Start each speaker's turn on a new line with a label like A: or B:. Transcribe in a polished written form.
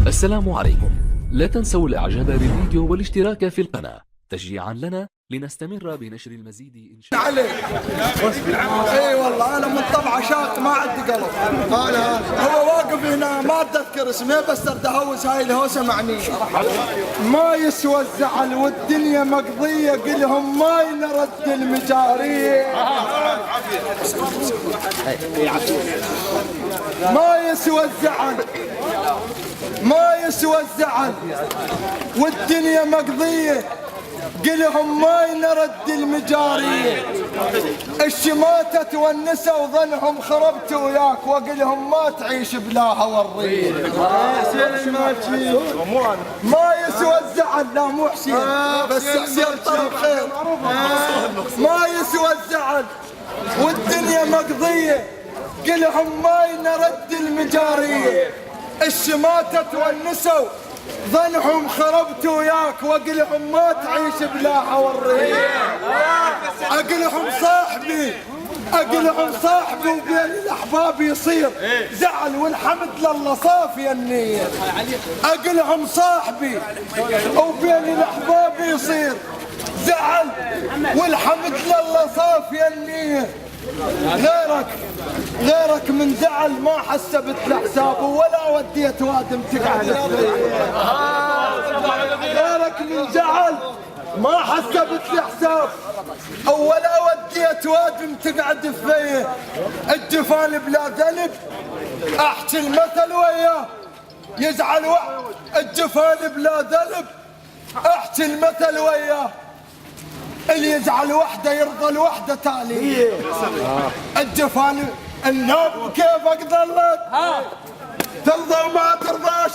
A: السلام عليكم. لا تنسوا الاعجاب بالفيديو والاشتراك في القناة تشجيعا لنا لنستمر بنشر المزيد ان شاء الله.
B: علي اي والله انا من طبعه شاق ما عندي قلب. هو واقف هنا ما اتذكر اسمه بس ارتهوس هاي الهوسه معني. ما يسوى الزعل والدنيا مقضيه قلهم ما ينرد المجاريه. ما يسوى الزعل ما يسوى الزعل والدنيا مقضيه قلهم ما ينرد المجاريه. الشماتة تونسوا وظنهم خربت وياك وقلهم ما تعيش بلا هوى الريه. ما يسوى الزعل لا مو حسين بس حسين طرف خير. ما يسوى الزعل والدنيا مقضيه قلهم ما ينرد المجاريه. الشماتة تونسوا ظنهم خربت وياك وقلهم ما تعيش بلا حوريه. اقلهم صاحبي وبين الاحباب يصير زعل والحمد لله صافي النيه. اقلهم صاحبي وبين الاحباب يصير زعل والحمد لله صافي النيه. غيرك من زعل ما حسبت لحسابه ولا وديت وادم تقعد غيرك من زعل ما حسبت لحساب ولا وديت وادم تقعد فيه. الجفان بلا ذنب احكي المثل وياه يزعل الجفان بلا ذنب احكي المثل وياه. اللي يزعل وحده يرضى الوحده تالي. الجفان النوب كيفك ظلت ترضى وما ترضاش.